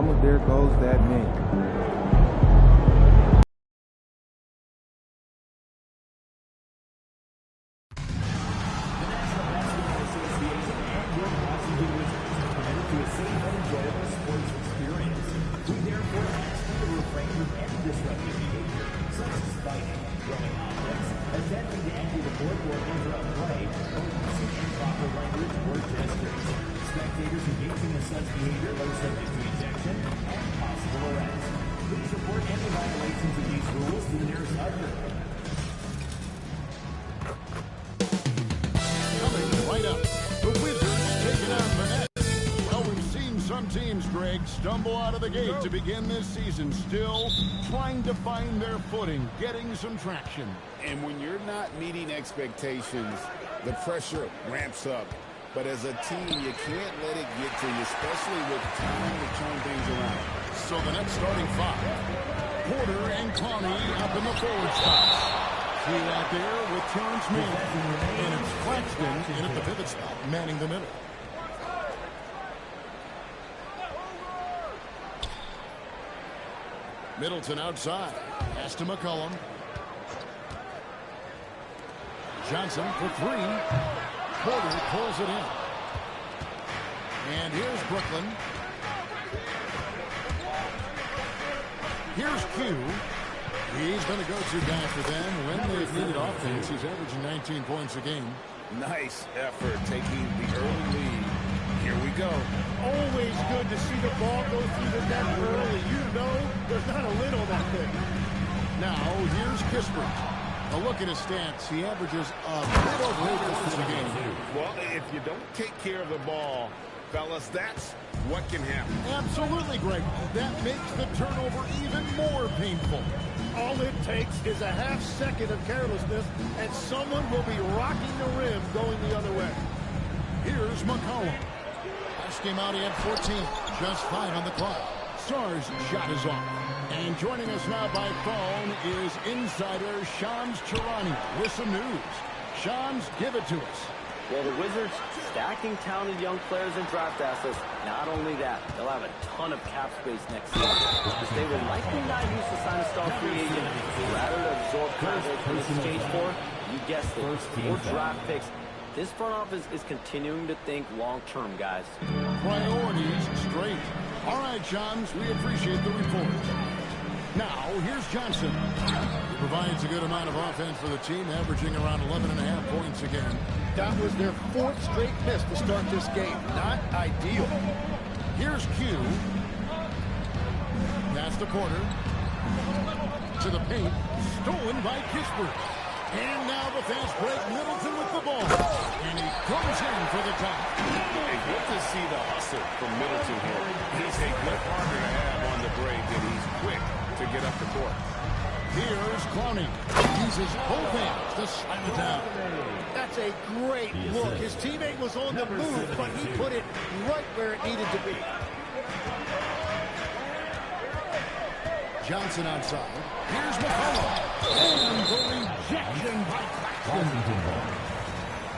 mama, there goes that man. Stumble out of the gate to begin this season, still trying to find their footing, getting some traction. And when you're not meeting expectations, the pressure ramps up. But as a team, you can't let it get to you, especially with time to turn things around. So the next starting five, Porter and Clowney up in the forward spots. Two out there with Terrence Mann. And it's Claxton in at the pivot spot, manning the middle. Middleton outside. Pass to McCollum. Johnson for three. Porter pulls it in. And here's Brooklyn. Here's Q. He's been a go-to guy for them when they've needed offense. He's averaging 19 points a game. Nice effort taking the early lead. Here we go. Always good to see the ball go through the net early. You know there's not a lid on that thing. Now, here's Kispert. A look at his stats. He averages a bit over 8 points a game. Well, if you don't take care of the ball, fellas, that's what can happen. Absolutely, Greg. That makes the turnover even more painful. All it takes is a half second of carelessness, and someone will be rocking the rim going the other way. Here's McCollum. Last game out, he had 14. Just 5 on the clock. Sarr's shot is off. And joining us now by phone is insider Shams Charania with some news. Shams, give it to us. Well, the Wizards stacking talented young players and draft assets. Not only that, they'll have a ton of cap space next season. Because they will likely not use to sign a star free agent. Rather than absorb contracts in exchange for, you guessed it, more draft picks. This front office is continuing to think long-term, guys. Priorities straight. All right, Shams, we appreciate the report. Now, here's Johnson. He provides a good amount of offense for the team, averaging around 11.5 points a game. That was their 4th straight miss to start this game. Not ideal. Here's Q. Past the corner. To the paint. Stolen by Kispert. And now the fast break. Middleton with the ball. And he comes in for the top. Hey, good to see the hustle from Middleton here. He's a good partner to have on the break, and he's quick to get up the court. Here's Clowney. Uses both hands to slam it down. That's a great look. His teammate was on the move, but he put it right where it needed to be. Johnson outside. Here's McCollum. And the rejection by Claxton.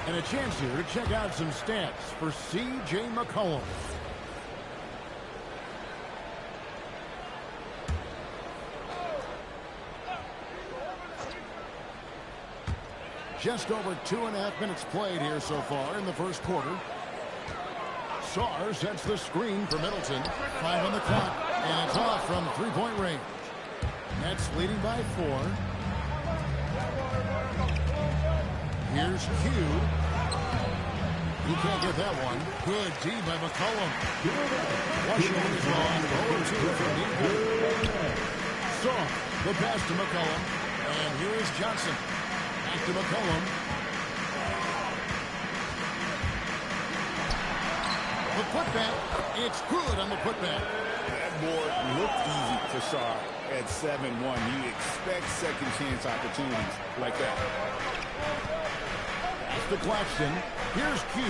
And a chance here to check out some stats for C.J. McCollum. Just over 2.5 minutes played here so far in the first quarter. Sarr sets the screen for Middleton. 5 on the clock, and it's off from three-point range. Nets leading by 4. Here's Q. He can't get that one. Good D by McCollum. Washington is on 0-2 from deep. Sarr, the pass to McCollum. And here is Johnson. Back to McCollum. The putback. It's good on the putback. That board looked easy to Sarr at 7-1. You expect second chance opportunities like that. That's the Claxton. Here's Q.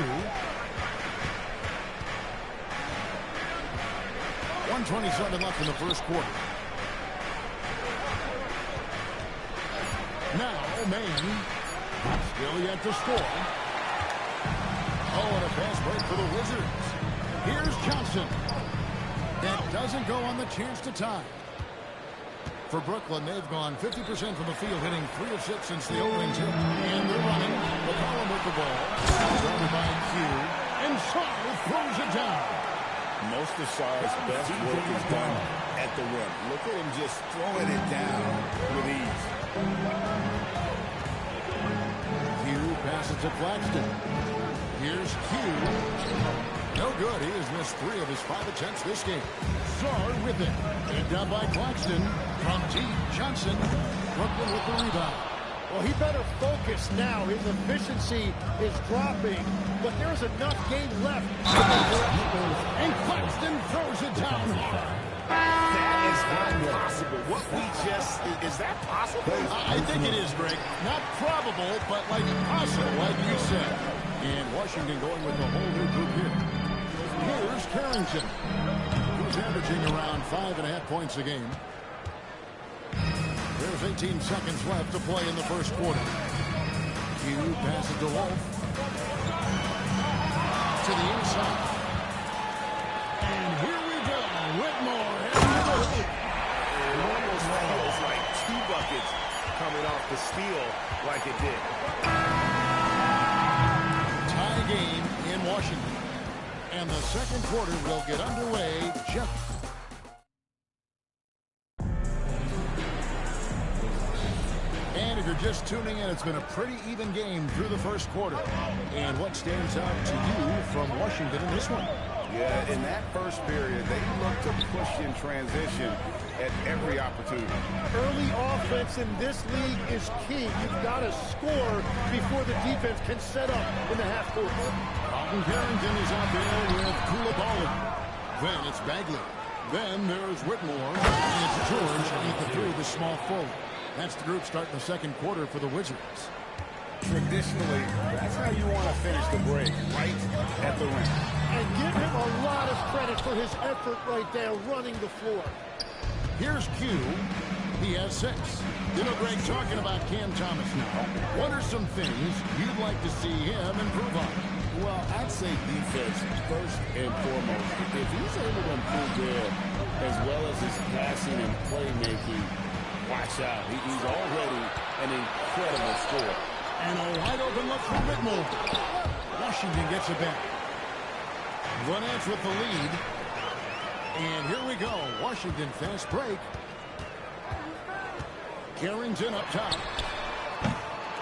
1:27 left in the first quarter. Now, Maine. Still yet to score. Oh, and a fast break for the Wizards. Here's Johnson. That doesn't go on the chance to tie. For Brooklyn, they've gone 50% from the field, hitting 3 of 6 since the opening tip. And they're running. McCollum with the ball. Surrounded by Q. And Sarr throws it down. Most of Sarr's best work is done at the rim. Look at him just throwing it down with ease. Q passes to Claxton. Here's Q. No good. He has missed 3 of his 5 attempts this game. Sarr with it. And down by Claxton. From T. Johnson. Brooklyn with the rebound. Well, he better focus now. His efficiency is dropping, but there's enough game left. And Claxton throws it down hard. That is not possible. What we just... Is that possible? I think it is, Greg. Not probable, but like possible, like you said. And Washington going with the whole new group here. Here's Carrington, who's averaging around 5.5 points a game. There's 18 seconds left to play in the first quarter. Q passes to Wolf. To the inside. And here we go. Whitmore. It almost feels like 2 buckets coming off the steal like it did. Tie game in Washington. And the second quarter will get underway just... And if you're just tuning in, it's been a pretty even game through the first quarter. And what stands out to you from Washington in this one? Yeah, in that first period, they looked to push in transition at every opportunity. Early offense in this league is key. You've got to score before the defense can set up in the half court. Alton Carrington is out there with Koulibaly. Then it's Bagley. Then there's Whitmore. And it's George at the 3, the small forward. That's the group starting the second quarter for the Wizards. Traditionally, that's how you want to finish the break, right at the rim. And give him a lot of credit for his effort right there running the floor. Here's Q. He has 6. You know, Greg, talking about Cam Thomas now, what are some things you'd like to see him improve on? Well, I'd say defense first and foremost. If he's able to improve there, as well as his passing and playmaking, watch out. He's already an incredible scorer. And a wide open look for Whitmore. Washington gets it back. Gwinnett with the lead. And here we go. Washington fast break. Carrington up top.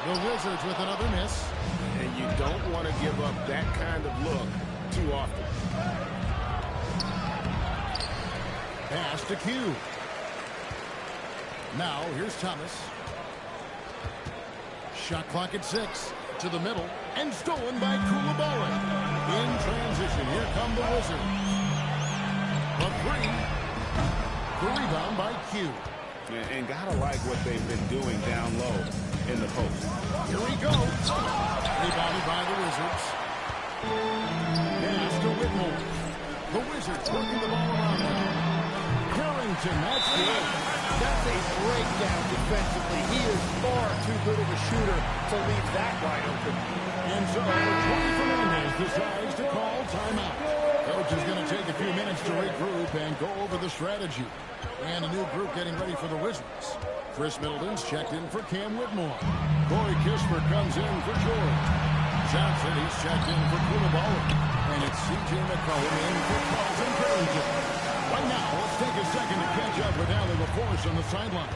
The Wizards with another miss. And you don't want to give up that kind of look too often. Pass to Q. Now, here's Thomas. Shot clock at 6. To the middle. And stolen by Koulibaly. In transition, here come the Wizards. A 3. The rebound by Q. And gotta like what they've been doing down low in the post. Here he goes. Rebounded by the Wizards. Pass to Whitmore. The Wizards working the ball around him. Carrington, that's good. That's a breakdown defensively. He is far too good of a shooter to leave that wide open. And so, Troy Fernandez decides to call timeout. Coach is going to take a few minutes to regroup and go over the strategy. And a new group getting ready for the Wizards. Chris Middleton's checked in for Cam Whitmore. Corey Kispert comes in for George. Johnson, he's checked in for Koulibaly. And it's C.J. McCollum in for Carlton Carrington. Right now, let's take a second to catch up with Allie LaForce on the sideline.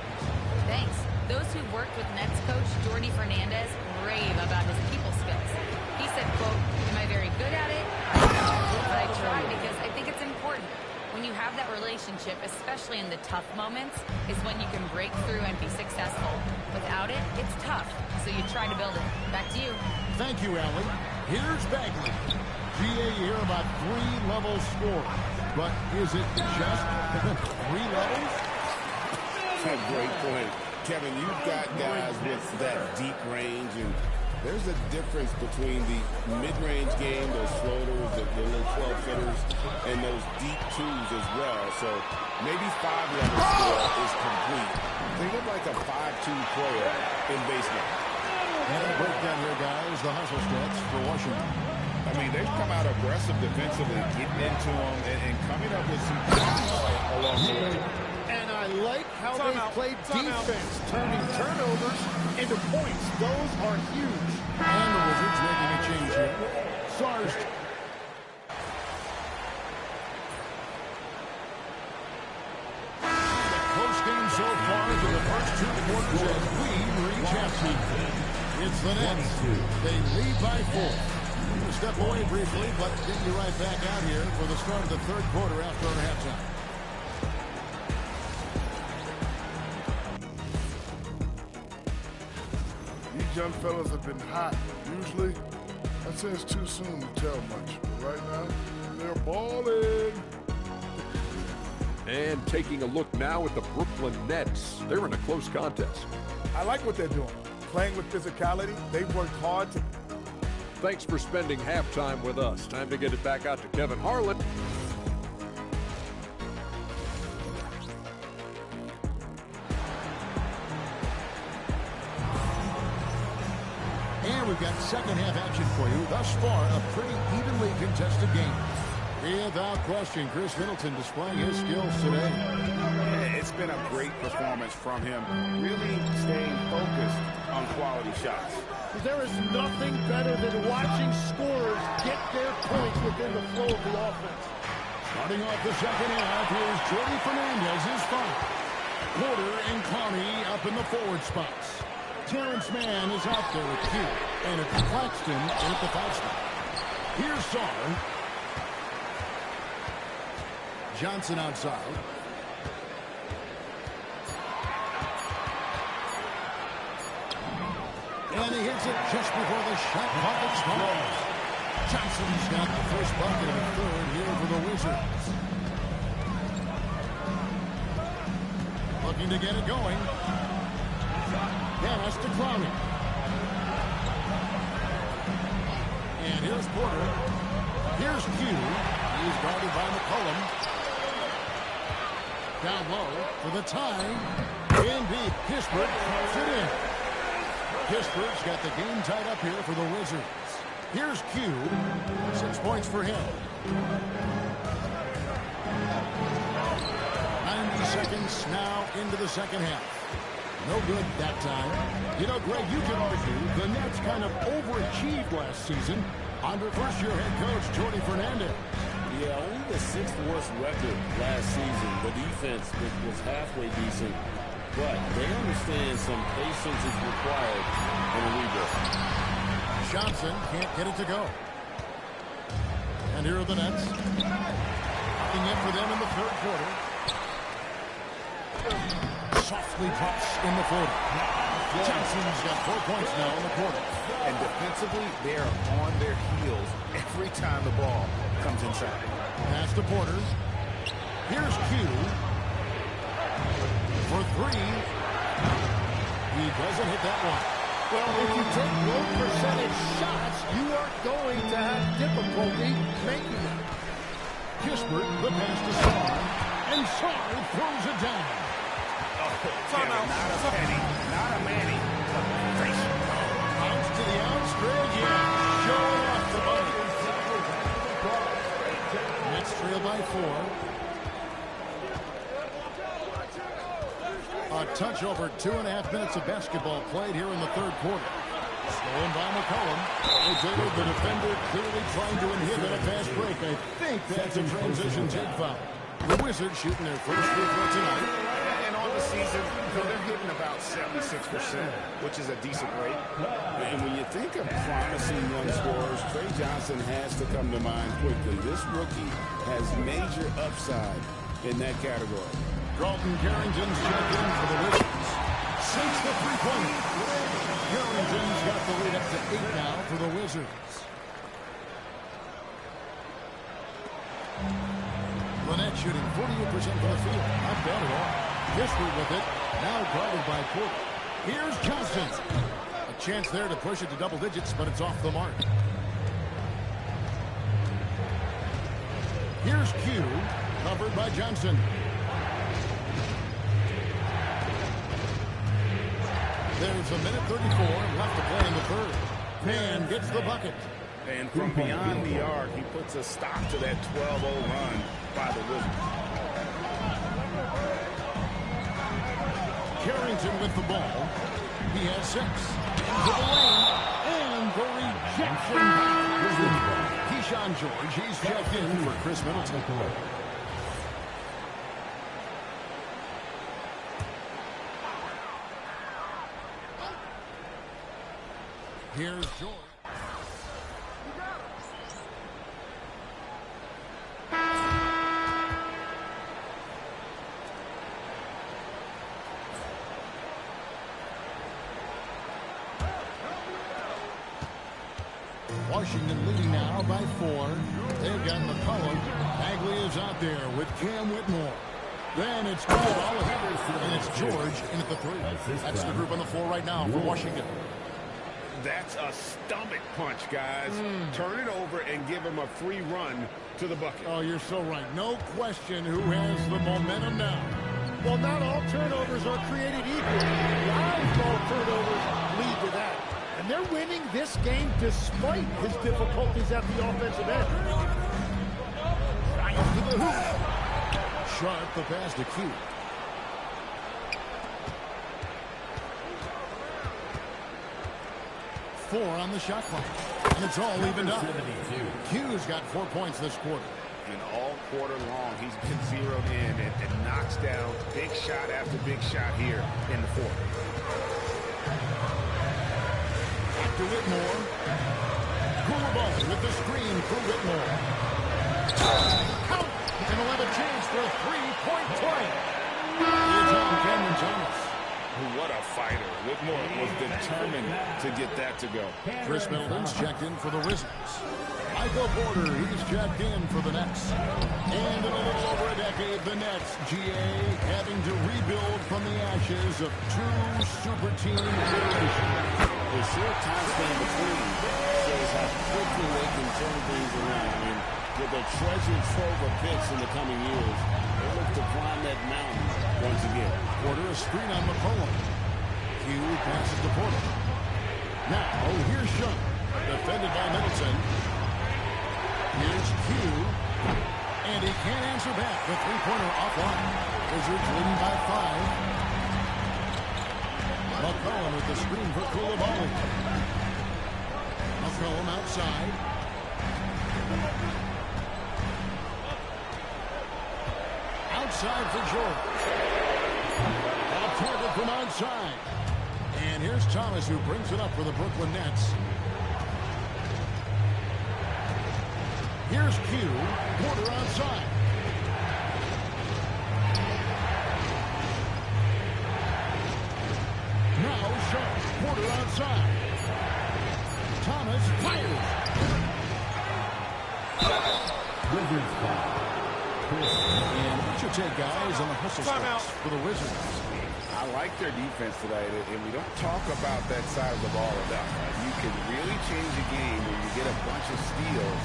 Thanks. Those who worked with Nets coach Jordi Fernandez rave about his people skills. He said, quote, "Am I very good at it? No, but I try because I think it's important. When you have that relationship, especially in the tough moments, is when you can break through and be successful. Without it, it's tough, so you try to build it." Back to you. Thank you, Allie. Here's Bagley. GA here about 3 levels scored. But is it just 3 levels? That's a great point. Kevin, you've got guys with that deep range, and there's a difference between the mid-range game, those floaters, the little 12-footers, and those deep twos as well. So maybe 5-level score is complete. Think of like a 5-2 player in baseball. And a breakdown here, guys. The hustle stats for Washington. I mean, they've come out aggressive defensively, getting into them and coming up with some points along the way. And I like how they played defense, turning turnovers into points. Those are huge. And the Wizards making a change here. Sarge. The close game so far through the first 2 quarters as we reach halftime. It's the Nets. They lead by 4. We'll step away briefly, but get you right back out here for the start of the third quarter after our halftime. These young fellas have been hot. Usually, I'd say it's too soon to tell much. But right now, they're balling. And taking a look now at the Brooklyn Nets. They're in a close contest. I like what they're doing. Playing with physicality. They've worked hard to... Thanks for spending halftime with us. Time to get it back out to Kevin Harlan. And we've got second half action for you. Thus far, a pretty evenly contested game. Without question, Chris Middleton displaying his skills today. It's been a great performance from him, really staying focused on quality shots. There is nothing better than watching scorers get their points within the flow of the offense. Starting off the second half, here's Jordy Fernandez's foul. Porter and Clowney up in the forward spots. Terrence Mann is out there with Q, and it's Claxton in at the foul spot. Here's Sarr. Johnson outside. And he hits it just before the shot clock expires. Johnson's got the first bucket of the third here for the Wizards. Looking to get it going. Pass to Clowney. And here's Porter. Here's Q. He's guarded by McCollum. Down low for the tie. In deep. Kispert throws it in. Kispert's got the game tied up here for the Wizards. Here's Q. 6 points for him. 90 seconds now into the second half. No good that time. You know, Greg, you can argue the Nets kind of overachieved last season under first-year head coach Jordy Fernandez. Yeah, only the 6th worst record last season. The defense was halfway decent, but they understand some patience is required in a rebuild. Johnson can't get it to go. And here are the Nets. Looking in for them in the third quarter. Softly drops in the quarter. Johnson's got 4 points now in the quarter. And defensively, they are on their heels every time the ball comes inside. Pass to Porter. Here's Q. For 3. He doesn't hit that one. Well, if you take low percentage shots, you are going to have difficulty making them. Kispert, the pass to Sarr. And Sarr throws it down. Not a penny, not a Manny. Bounce to the outspread, yeah. Showing off the money. Nets trail by 4. A touch over 2.5 minutes of basketball played here in the third quarter. Stolen by McCollum. Rotated, the defender clearly trying to inhibit a fast break. I think that's a transition take foul. The Wizards shooting their first free throw tonight. And on the season, they're hitting about 76%, which is a decent rate. And when you think of promising young scorers, Trey Johnson has to come to mind quickly. This rookie has major upside in that category. Dalton Carrington's check in for the Wizards. Sinks the three-pointer. Carrington's got the lead up to 8 now for the Wizards. Lynette shooting 48% from the field. Not bad at all. Kispert with it. Now guarded by Porter. Here's Johnson. A chance there to push it to double digits, but it's off the mark. Here's Q. Covered by Johnson. There's a minute 34 left to play in the third. Mann gets the bucket. And from beyond the arc, he puts a stop to that 12-0 run by the Wizards. Carrington with the ball. He has 6. Into the lane. And the rejection. Keyshawn George, he's checked in for Chris Middleton. Here's George. Washington leading now by 4. They've got McCollum. Bagley is out there with Cam Whitmore. Then it's Koulibaly, and it's George in at the 3. That's the group on the floor right now for Washington. That's a stomach punch, guys. Turn it over and give him a free run to the bucket. Oh, you're so right. No question who has the momentum now. Well, not all turnovers are created equal. Live ball turnovers lead to that. And they're winning this game despite his difficulties at the offensive end. Bryant to the hoop. Sharp the pass to Q. Four on the shot clock. And it's all evened up. Q's got 4 points this quarter. And all quarter long, he's been zeroed in and knocks down big shot after big shot here in the fourth. Back to Whitmore. Koulibaly with the screen for Whitmore. Count! And he'll have a chance for a 3-point play. Here's on Cameron Thomas. What a fighter. Whitmore was determined to get that to go. Chris Middleton's checked in for the Wizards. Michael Porter, he's checked in for the Nets. And in a little over a decade, the Nets, GA, having to rebuild from the ashes of 2 super team iterations. The short time span between shows how quickly they can turn things around. And with a treasured trove of picks in the coming years, they look to climb that mountain once again. Porter, a screen on McCollum. Q passes to Porter. Now, here's Shutt. Defended by Middleton. Here's Q. And he can't answer back. The three-pointer offline. Wizards leading by 5. McCollum with the screen for Koulibaly. McCollum outside. Outside for George. A target from outside. And here's Thomas who brings it up for the Brooklyn Nets. Here's Q. Porter outside. Now Sharp. Porter outside. Thomas fires. Wizards foul. And what's your take, guys, on the hustle steps for the Wizards? I like their defense tonight, and we don't talk about that side of the ball enough. You can really change a game when you get a bunch of steals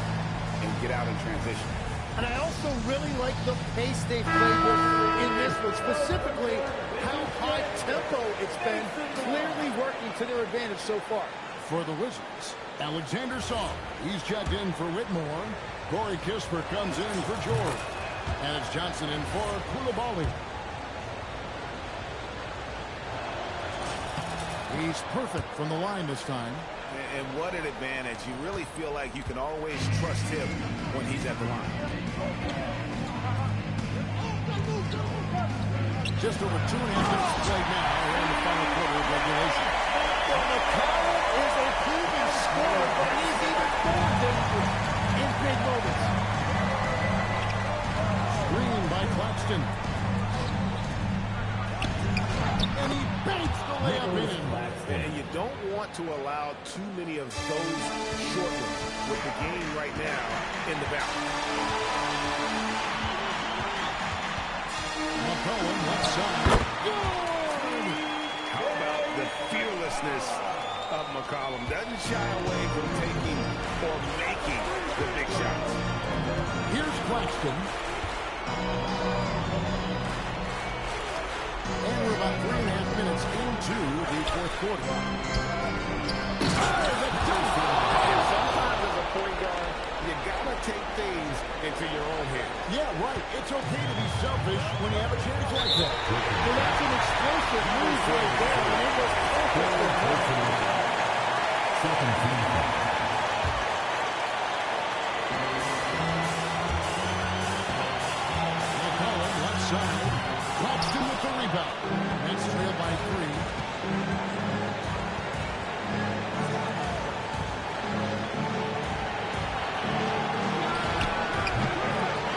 and get out in transition. And I also really like the pace they've played with in this one, specifically how high tempo it's been, clearly working to their advantage so far. For the Wizards, Alexander Song. He's checked in for Whitmore. Corey Kispert comes in for George. And it's Johnson in for Koulibaly. He's perfect from the line this time. And what an advantage. You really feel like you can always trust him when he's at the line. Just over 2.5 minutes played now here in the final quarter of regulation. Well, McCollum is a proven scorer, but he's even more dangerous in big moments. Screen by Claxton. And he banks the layup in. And you don't want to allow too many of those short ones with the game right now in the balance. McCollum left side. Good! How about the fearlessness of McCollum? Doesn't shy away from taking or making the big shots. Here's Claxton. And we're about 3.5 minutes into the fourth quarter. Sometimes as a into your own hands. Yeah, right. It's okay to be selfish when you have a chance like that. Well, that's an explosive move right there, and it was perfect. Second team. McCollum, left side. Claxton with the rebound. Nets trail by 3.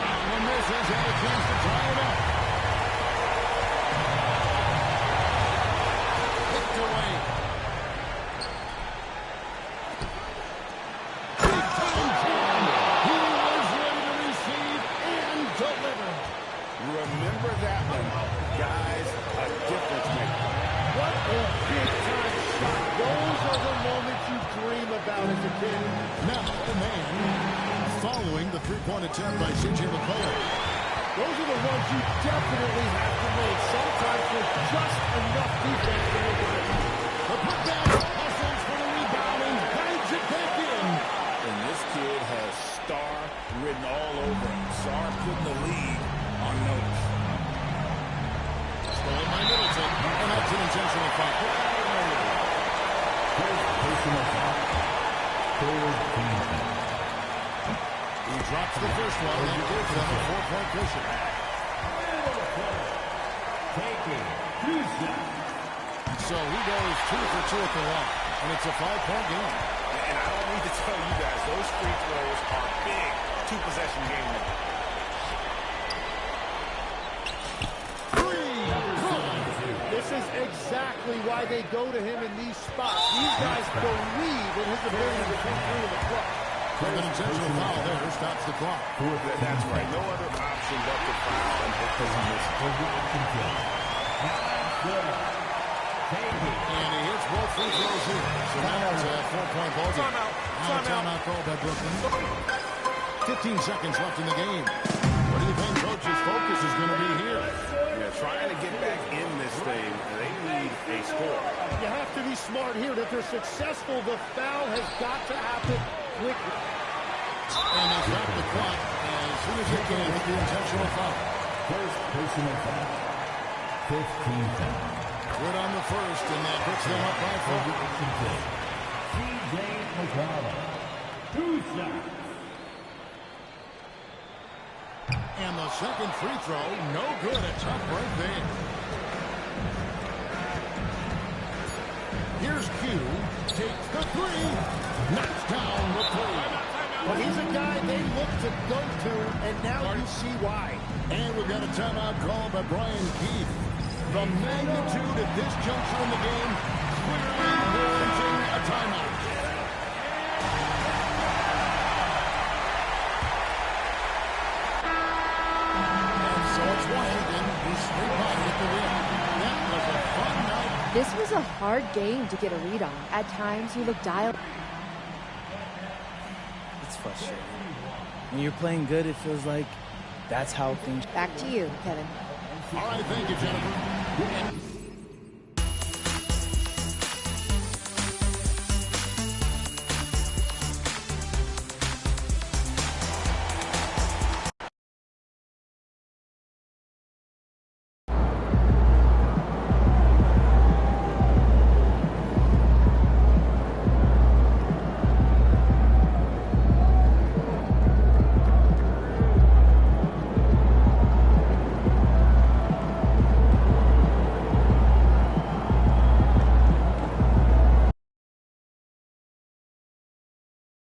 Allen misses, and a chance to tie it up. Picked away. Big time jam. He was ready to receive and deliver. Remember that one, guys, a difference maker. What a big-time shot. Those are the moments you dream about as a kid. Now, a man following the three-point attempt by C.J. McCollum. Those are the ones you definitely have to make. Sometimes with just enough defense to make it in. The putback hustles for the rebound and hides it back in. And this kid has star written all over him. Star putting the league on notice. Stolen by Middleton, and that's an intentional foul. Personal foul. Third team. He drops the first one, and that gives them a 4-point cushion. So he goes 2 for 2 at the line, and it's a 5-point game. And I don't need to tell you guys, those free throws are big two-possession game now. This is exactly why they go to him in these spots. These guys believe in his ability to come through in the clutch. An intentional foul there stops the clock. That's right. No other option but to foul and hope doesn't miss it. And he hits both free throws here. So now it's a 4-point ball game. Now a timeout call by Brooklyn. 15 seconds left in the game. What do you think Coach's focus is going to be here? Yeah, trying to get back in this thing, they need a score. You have to be smart here. If they're successful, the foul has got to happen quickly. And they stop the clock as soon as they can with the intentional foul. First personal foul. 15 foul. Good on the first, and that puts them up by 4. C.J. McCollum. 2 shots. And the second free throw, no good. A tough break there. Here's Q. Takes the 3. Knocks down the 3. Well, he's a guy they look to go to, and now you see why. And we've got a timeout called by Brian Keith. The magnitude at this juncture in the game clearly warranting a timeout. And so it's Washington who's straight by with the win. That was a fun night. This was a hard game to get a read on. At times, he looked dialed. It's frustrating. When you're playing good, it feels like that's how things... Back to you, Kevin. All right, thank you, Jennifer.